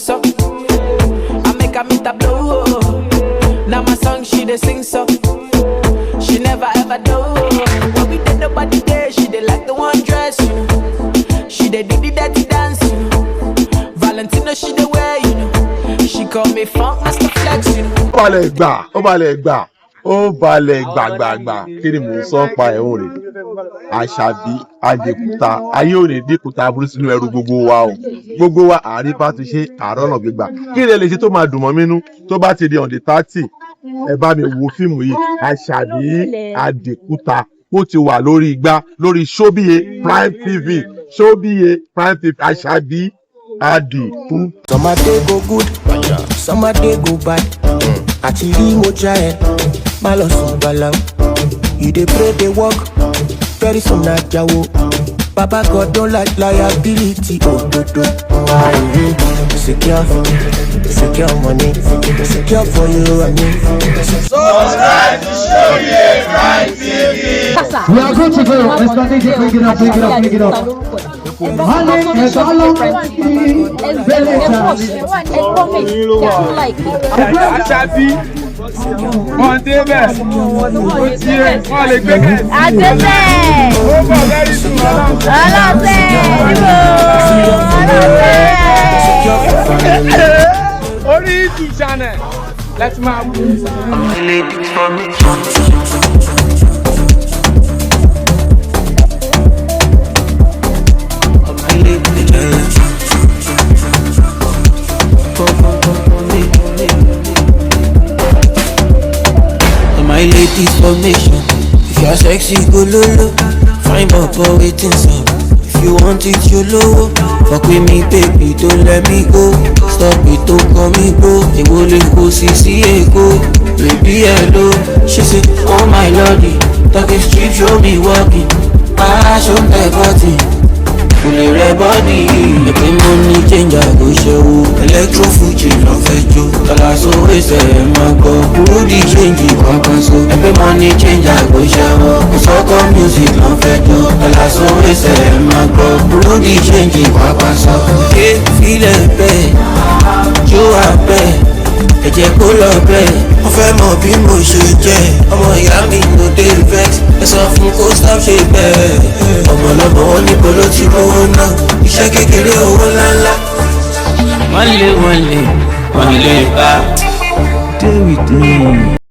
so. I make her meet a blow. Now my song she dey sing so. She never ever do. When we did nobody there, she did like the one dress, you know. She did do the dirty dance, you know. Valentino she dey wear, you know. She call me funk master flex, you know. Ó balẹ̀ gbà kí ni mò ń sọ pa ẹ̀hún rẹ̀ Àṣàbí Adékúta ayé ò ní dínkùtà burú sínú ẹrù gbogbo wa àárín bá ti ṣe àárọ̀ náà gbégbà kí ni ẹ lè ṣe tó máa dùn mọ́ mínú tó bá ti di on the 30 ẹ bá mi wo fíìmù yìí Àṣàbí Adékúta ó ti wà lórí igbá lórí Ṣóbíye Prime TV Àṣàbí Adékúta. Some a day go good, some a day go bad. Actually, mo try my loss on balam. You dey pray, dey work. Very soon na jawo. Baba God don't like liability. Oh, do. Secure money, secure for you and me. Subscribe to Ṣóbíye Prime TV. We are good to go. Mr. DJ, pick it up. Àṣàbí wọ́n débẹ̀ ó ti rẹ̀ wọ́n lè gbé kẹ́. Àdébẹ̀. Ó bọ̀ lẹ́rìí sùn ọlọ́sẹ̀. Orí YouTube channel let's máa wú. My ladies formation. If you're sexy, go lolo. Fine bubble waiting some. If you want it, you low. Fuck with me, baby, don't let me go. Stop it, don't call me bro. They will go see go. Baby, hello. She said, oh my lordy. Talking street, show me walking. Show my body. Fully red body. Every money change, I go show. Electro Fuji, no fejo. Dollars always say, my God. Rudy change, so. Every money change, I go show. Soccer music, no fejo. Dollars always say, my God. Rudy change, so. Hey, feel it, babe. You are bad. Ẹ jẹ́ kó lọ bẹ́ẹ̀. Wọ́n fẹ́ mọ̀ bí mo ṣe jẹ́. Ọmọ ìyá mi ló dé vex. Ẹ sọ fún kó stop ṣe bẹ́ẹ̀. Ọmọ ọlọ́mọ wọn níbo ló ti rówó náà. Iṣẹ́ kékeré owó ńláńlá. Wọ́n lé bá. Dé with me.